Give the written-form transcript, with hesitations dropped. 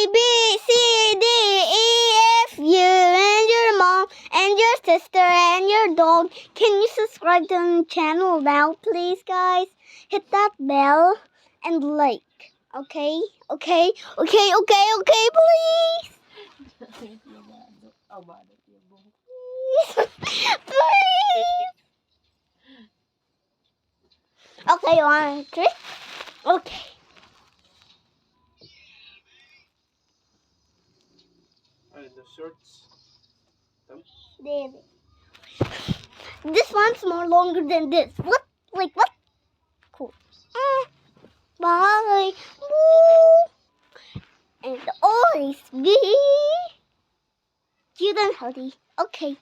B, C, D, E, F, you and your mom and your sister and your dog. Can you subscribe to the channel now, please, guys? Hit that bell and like. Okay, please. Please. Okay, 1, 3. Okay. The shorts. David. This one's more longer than this. What? Like what? Cool. Bye. Woo. And always be cute and healthy. Okay.